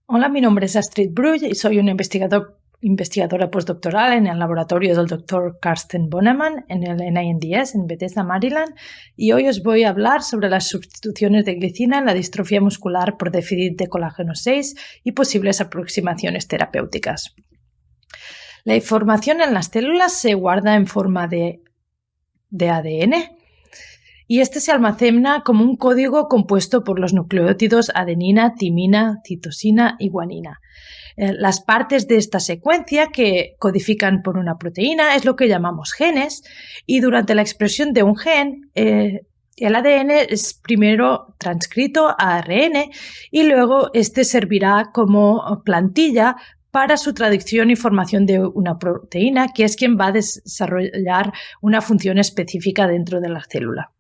Hola, mi nombre es Astrid Brull y soy una investigadora postdoctoral en el laboratorio del Dr. Karsten Bonnemann en el NINDS en Bethesda, Maryland, y hoy os voy a hablar sobre las sustituciones de glicina en la distrofia muscular por déficit de colágeno 6 y posibles aproximaciones terapéuticas. La información en las células se guarda en forma de ADN, y este se almacena como un código compuesto por los nucleótidos adenina, timina, citosina y guanina. Las partes de esta secuencia que codifican por una proteína es lo que llamamos genes, y durante la expresión de un gen, el ADN es primero transcrito a ARN y luego este servirá como plantilla para su traducción y formación de una proteína, que es quien va a desarrollar una función específica dentro de la célula.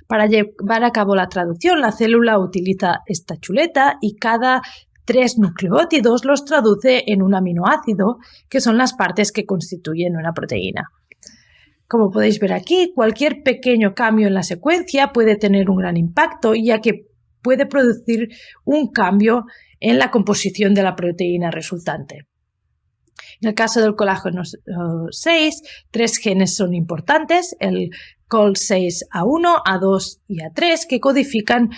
Para llevar a cabo la traducción, la célula utiliza esta chuleta y cada 3 nucleótidos los traduce en un aminoácido, que son las partes que constituyen una proteína. Como podéis ver aquí, cualquier pequeño cambio en la secuencia puede tener un gran impacto, ya que puede producir un cambio en la composición de la proteína resultante. En el caso del colágeno 6, 3 genes son importantes, el COL6A1, A2 y A3, que codifican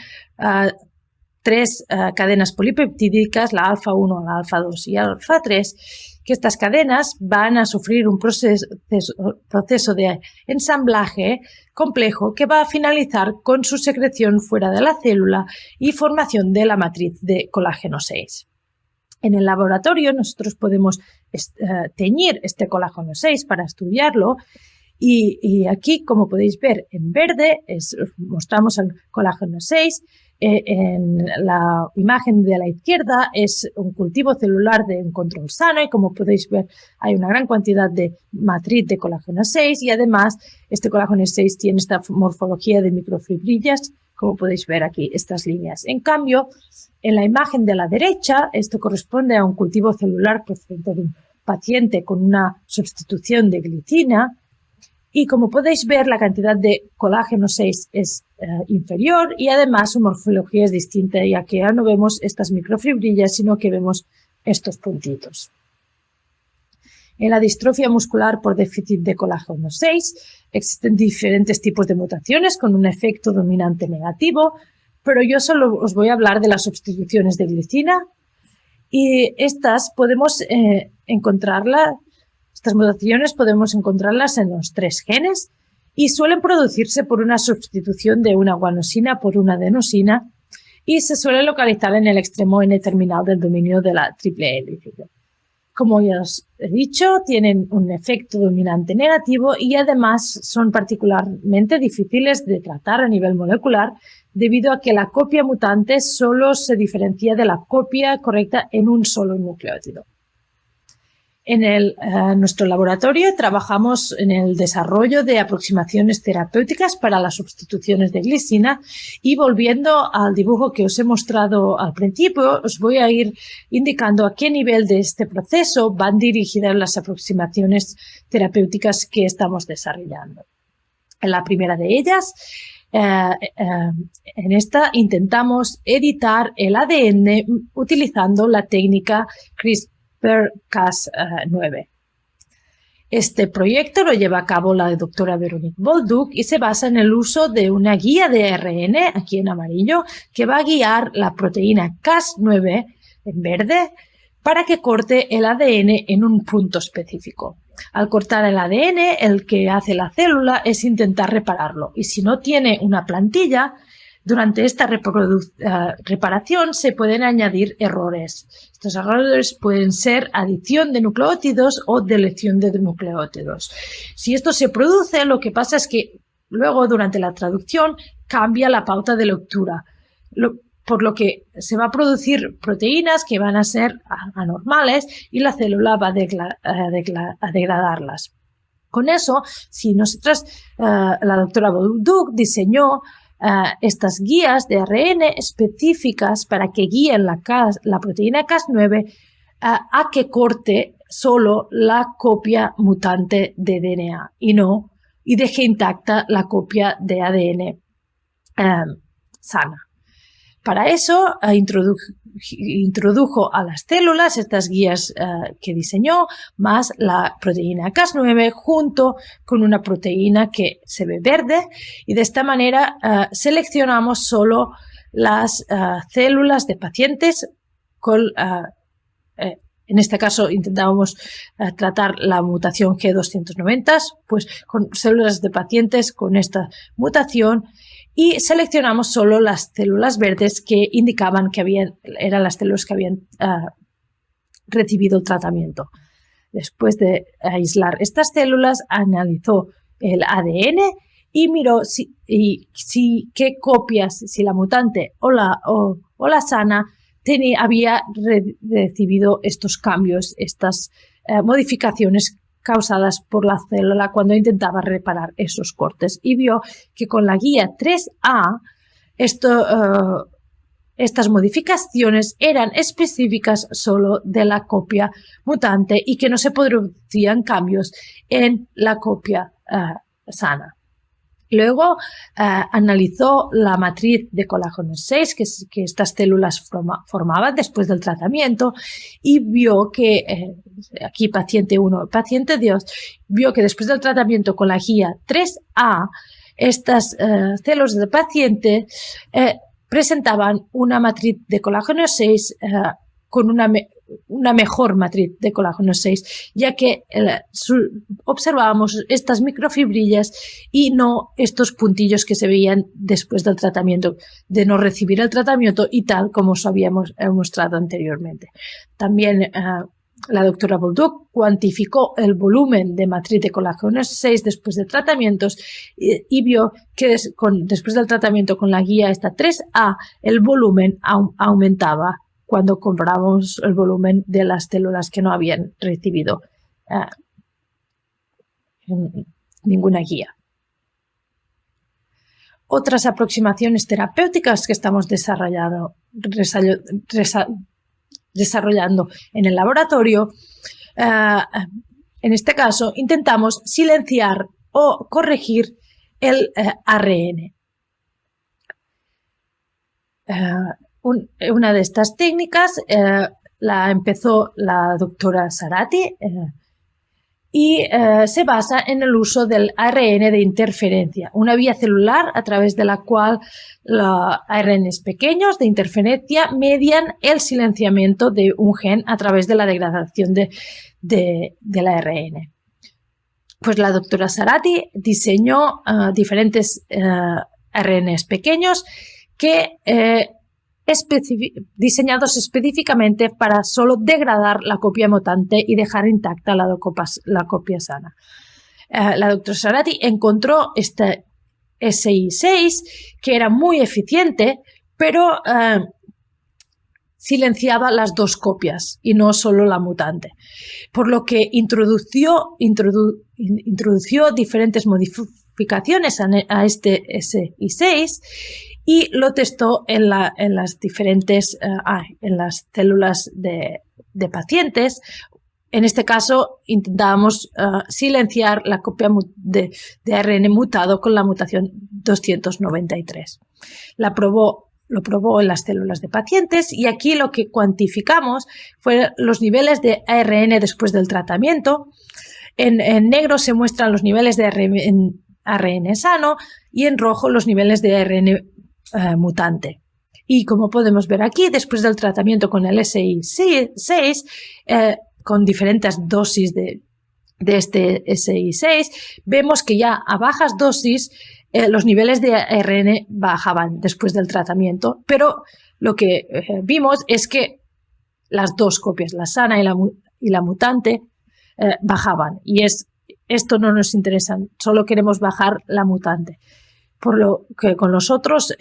3 cadenas polipeptídicas, la alfa-1, la alfa-2 y alfa-3, que estas cadenas van a sufrir un proceso de ensamblaje complejo que va a finalizar con su secreción fuera de la célula y formación de la matriz de colágeno 6. En el laboratorio nosotros podemos teñir este colágeno 6 para estudiarlo, y aquí, como podéis ver en verde, mostramos el colágeno 6. En la imagen de la izquierda es un cultivo celular de un control sano, y como podéis ver hay una gran cantidad de matriz de colágeno 6, y además este colágeno 6 tiene esta morfología de microfibrillas, como podéis ver aquí, estas líneas. En cambio, en la imagen de la derecha, esto corresponde a un cultivo celular procedente de un paciente con una sustitución de glicina, y como podéis ver, la cantidad de colágeno 6 es inferior, y además su morfología es distinta, ya que ya no vemos estas microfibrillas, sino que vemos estos puntitos. En la distrofia muscular por déficit de colágeno 6 existen diferentes tipos de mutaciones con un efecto dominante negativo, pero yo solo os voy a hablar de las sustituciones de glicina, y estas estas mutaciones podemos encontrarlas en los 3 genes y suelen producirse por una sustitución de una guanosina por una adenosina, y se suele localizar en el extremo N-terminal del dominio de la triple hélice. Como ya os he dicho, tienen un efecto dominante negativo y además son particularmente difíciles de tratar a nivel molecular, debido a que la copia mutante solo se diferencia de la copia correcta en un solo nucleótido. En nuestro laboratorio trabajamos en el desarrollo de aproximaciones terapéuticas para las sustituciones de glicina, y volviendo al dibujo que os he mostrado al principio, os voy a ir indicando a qué nivel de este proceso van dirigidas las aproximaciones terapéuticas que estamos desarrollando. En la primera de ellas, en esta intentamos editar el ADN utilizando la técnica CRISPR-Cas9. Este proyecto lo lleva a cabo la doctora Veronique Bolduc y se basa en el uso de una guía de ARN, aquí en amarillo, que va a guiar la proteína Cas9 en verde para que corte el ADN en un punto específico. Al cortar el ADN, el que hace la célula es intentar repararlo, y si no tiene una plantilla, durante esta reparación se pueden añadir errores. Estos errores pueden ser adición de nucleótidos o deleción de nucleótidos. Si esto se produce, lo que pasa es que luego, durante la traducción, cambia la pauta de lectura, por lo que se va a producir proteínas que van a ser anormales y la célula va a degradarlas. Con eso, si la doctora Bolduc diseñó estas guías de ARN específicas para que guíen la proteína Cas9 a que corte solo la copia mutante de DNA y deje intacta la copia de ADN sana. Para eso introdujo a las células estas guías que diseñó, más la proteína Cas9 junto con una proteína que se ve verde, y de esta manera seleccionamos solo las células de pacientes con en este caso intentábamos tratar la mutación G290, pues con células de pacientes con esta mutación, y seleccionamos solo las células verdes que indicaban que eran las células que habían recibido el tratamiento. Después de aislar estas células, analizó el ADN y miró qué copias, si la mutante o la sana había recibido estos cambios, estas modificaciones causadas por la célula cuando intentaba reparar esos cortes, y vio que con la guía 3A estas modificaciones eran específicas solo de la copia mutante y que no se producían cambios en la copia sana. Luego analizó la matriz de colágeno 6 que estas células formaban después del tratamiento, y vio que, aquí paciente 1, paciente 2, vio que después del tratamiento con la guía 3A, estas células del paciente presentaban una matriz de colágeno 6 con una mejor matriz de colágeno 6, ya que observábamos estas microfibrillas y no estos puntillos que se veían después del tratamiento, de no recibir el tratamiento y tal como os habíamos mostrado anteriormente. También la doctora Bolduc cuantificó el volumen de matriz de colágeno 6 después de tratamientos y vio que después del tratamiento con la guía esta 3A, el volumen aumentaba cuando comparábamos el volumen de las células que no habían recibido ninguna guía. Otras aproximaciones terapéuticas que estamos desarrollando en el laboratorio, en este caso intentamos silenciar o corregir el ARN. Una de estas técnicas la empezó la doctora Sarati y se basa en el uso del ARN de interferencia, una vía celular a través de la cual los ARNs pequeños de interferencia median el silenciamiento de un gen a través de la degradación del ARN. Pues la doctora Sarati diseñó diferentes ARNs pequeños que diseñados específicamente para solo degradar la copia mutante y dejar intacta la copia sana. La doctora Sarati encontró este SI6 que era muy eficiente, pero silenciaba las dos copias y no solo la mutante, por lo que introdució diferentes modificaciones a este SI6 y lo testó en las diferentes en las células de pacientes. En este caso intentábamos silenciar la copia de ARN mutado con la mutación 293. Lo probó en las células de pacientes, y aquí lo que cuantificamos fueron los niveles de ARN después del tratamiento. En negro se muestran los niveles de ARN sano y en rojo los niveles de ARN mutante. Y como podemos ver aquí, después del tratamiento con el SI6, con diferentes dosis de este SI6, vemos que ya a bajas dosis los niveles de ARN bajaban después del tratamiento, pero lo que vimos es que las dos copias, la sana y la mutante, bajaban, y esto no nos interesa, solo queremos bajar la mutante. Por lo que con los otros,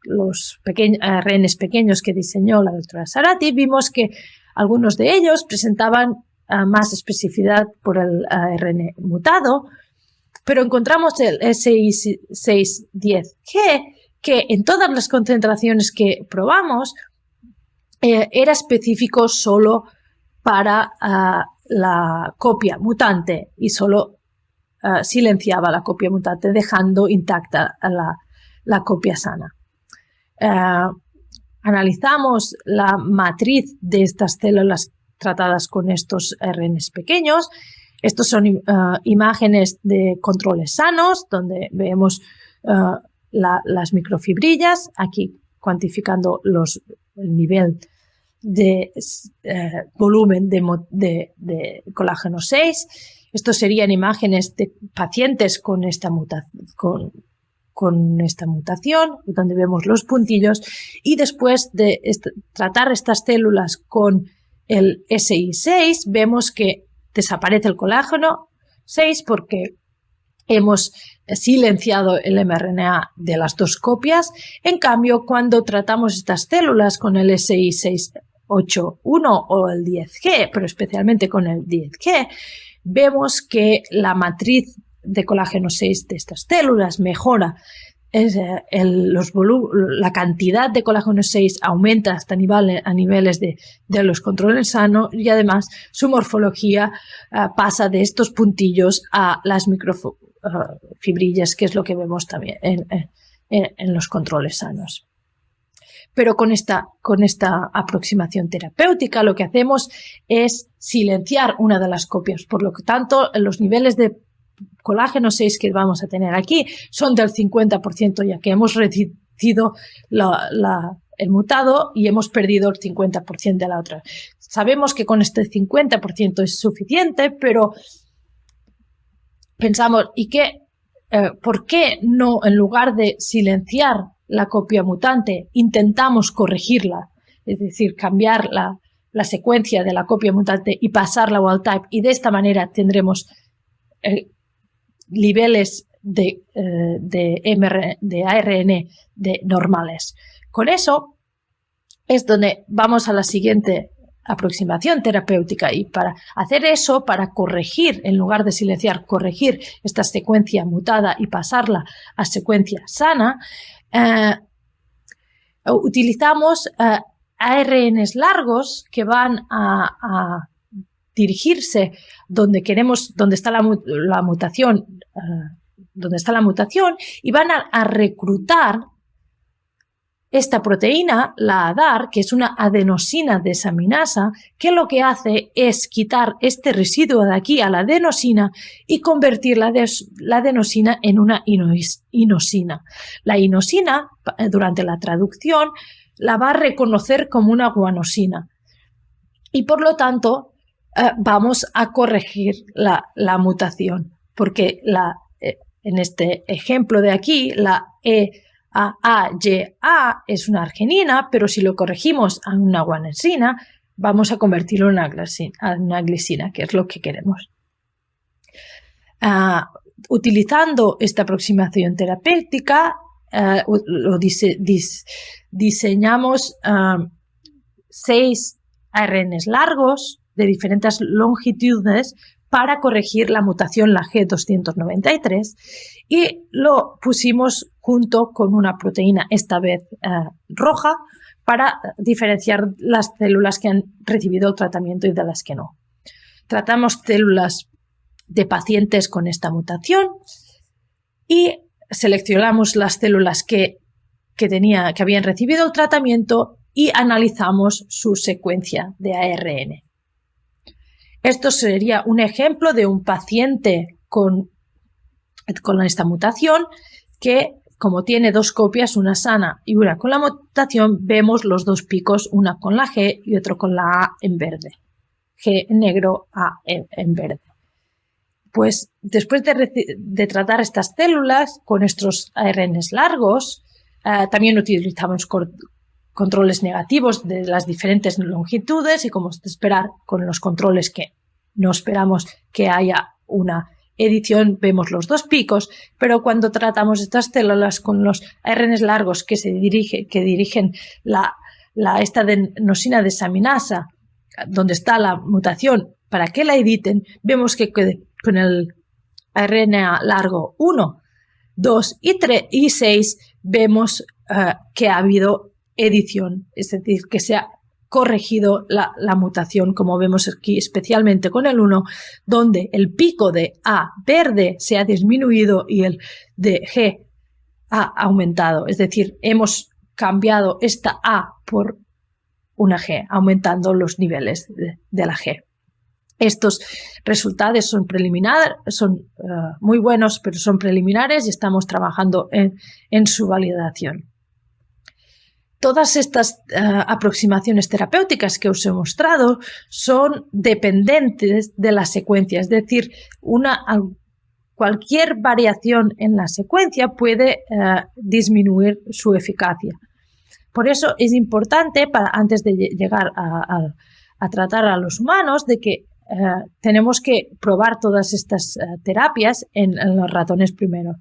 los ARNs pequeños que diseñó la doctora Sarati, vimos que algunos de ellos presentaban más especificidad por el ARN mutado, pero encontramos el SI610G que en todas las concentraciones que probamos era específico solo para la copia mutante y solo silenciaba la copia mutante, dejando intacta la copia sana. analizamos la matriz de estas células tratadas con estos RNs pequeños. Estos son imágenes de controles sanos, donde vemos las microfibrillas, aquí cuantificando el nivel de volumen de colágeno 6. Estos serían imágenes de pacientes con esta mutación, donde vemos los puntillos, y después de tratar estas células con el SI6, vemos que desaparece el colágeno 6 porque hemos silenciado el mRNA de las dos copias. En cambio, cuando tratamos estas células con el SI681 o el 10G, pero especialmente con el 10G, vemos que la matriz de colágeno 6 de estas células mejora. La cantidad de colágeno 6 aumenta hasta a niveles de los controles sanos, y además su morfología pasa de estos puntillos a las microfibrillas, que es lo que vemos también en los controles sanos. Pero con esta aproximación terapéutica lo que hacemos es silenciar una de las copias. Por lo tanto, los niveles de colágeno 6 que vamos a tener aquí son del 50%, ya que hemos reducido el mutado y hemos perdido el 50% de la otra. Sabemos que con este 50% es suficiente, pero pensamos, ¿por qué no, en lugar de silenciar la copia mutante, intentamos corregirla? Es decir, cambiar la secuencia de la copia mutante y pasarla a wild type, y de esta manera tendremos niveles de ARN normales. Con eso es donde vamos a la siguiente aproximación terapéutica, y para hacer eso, para corregir, en lugar de silenciar, corregir esta secuencia mutada y pasarla a secuencia sana, utilizamos ARNs largos que van a dirigirse donde está la mutación, y van a reclutar esta proteína, la ADAR, que es una adenosina desaminasa, que lo que hace es quitar este residuo de aquí a la adenosina y convertir la adenosina en una inosina. La inosina, durante la traducción, la va a reconocer como una guanosina, y por lo tanto vamos a corregir la mutación, porque en este ejemplo de aquí, la EAAYA es una arginina, pero si lo corregimos a una guanosina, vamos a convertirlo en una glicina, que es lo que queremos. Utilizando esta aproximación terapéutica, diseñamos 6 ARNs largos de diferentes longitudes para corregir la mutación, la G293, y lo pusimos junto con una proteína, esta vez roja, para diferenciar las células que han recibido el tratamiento y de las que no. Tratamos células de pacientes con esta mutación y seleccionamos las células que habían recibido el tratamiento y analizamos su secuencia de ARN. Esto sería un ejemplo de un paciente con esta mutación que, como tiene dos copias, una sana y una con la mutación, vemos los dos picos, una con la G y otro con la A en verde. G en negro, A en verde. Pues después de tratar estas células con estos ARNs largos, también utilizamos controles negativos de las diferentes longitudes, y como es de esperar, con los controles que no esperamos que haya una edición, vemos los dos picos, pero cuando tratamos estas células con los ARNs largos que dirigen esta adenosina desaminasa, donde está la mutación, para que la editen, vemos que con el RNA largo 1, 2 y 6 vemos que ha habido edición, es decir, que se ha corregido la mutación, como vemos aquí, especialmente con el 1, donde el pico de A verde se ha disminuido y el de G ha aumentado. Es decir, hemos cambiado esta A por una G, aumentando los niveles de la G. Estos resultados son preliminares, son muy buenos, pero son preliminares y estamos trabajando en su validación. Todas estas aproximaciones terapéuticas que os he mostrado son dependientes de la secuencia, es decir, cualquier variación en la secuencia puede disminuir su eficacia. Por eso es importante, antes de llegar a tratar a los humanos, de que tenemos que probar todas estas terapias en los ratones primero.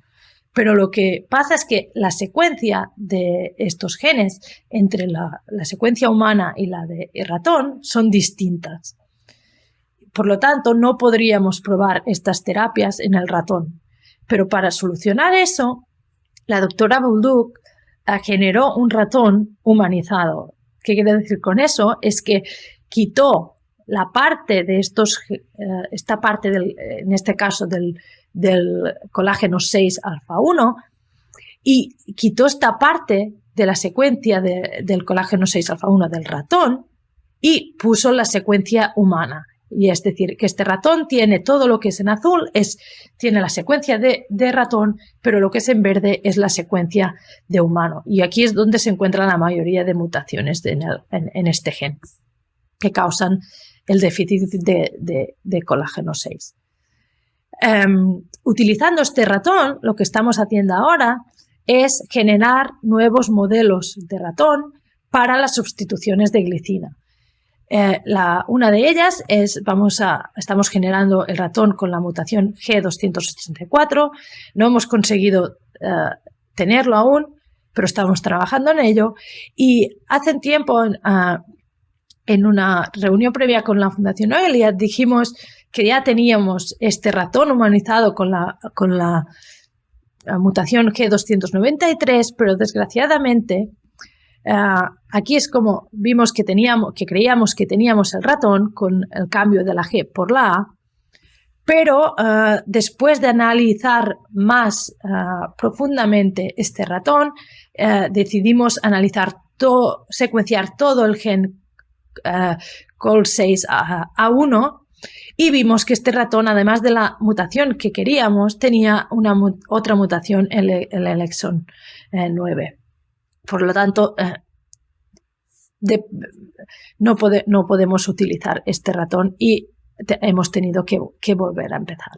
Pero lo que pasa es que la secuencia de estos genes entre la secuencia humana y la de ratón son distintas. Por lo tanto, no podríamos probar estas terapias en el ratón. Pero para solucionar eso, la doctora Bolduc generó un ratón humanizado. ¿Qué quiere decir con eso? Es que quitó la parte de esta parte, en este caso del colágeno 6 alfa 1, y quitó esta parte de la secuencia del colágeno 6 alfa 1 del ratón y puso la secuencia humana. Y es decir, que este ratón tiene todo lo que es en azul, tiene la secuencia de ratón, pero lo que es en verde es la secuencia de humano. Y aquí es donde se encuentran la mayoría de mutaciones en este gen que causan el déficit de colágeno 6. Utilizando este ratón, lo que estamos haciendo ahora es generar nuevos modelos de ratón para las sustituciones de glicina. Una de ellas es, estamos generando el ratón con la mutación G284. No hemos conseguido tenerlo aún, pero estamos trabajando en ello. Y hace tiempo, en una reunión previa con la Fundación Oelia, dijimos que ya teníamos este ratón humanizado con la mutación G293, pero desgraciadamente aquí es como vimos que creíamos que teníamos el ratón con el cambio de la G por la A, pero después de analizar más profundamente este ratón, decidimos secuenciar todo el gen COL6A1 y vimos que este ratón, además de la mutación que queríamos, tenía otra mutación en el exón 9. Por lo tanto, no podemos utilizar este ratón y hemos tenido que volver a empezar.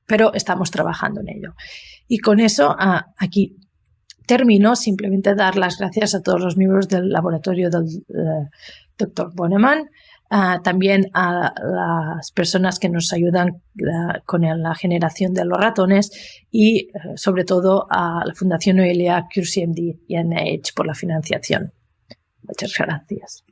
Pero estamos trabajando en ello. Y con eso, aquí termino. Simplemente dar las gracias a todos los miembros del laboratorio del Dr. Bonneman, también a las personas que nos ayudan con la generación de los ratones y sobre todo a la Fundación Oelia, CureCMD y NIH por la financiación. Muchas gracias.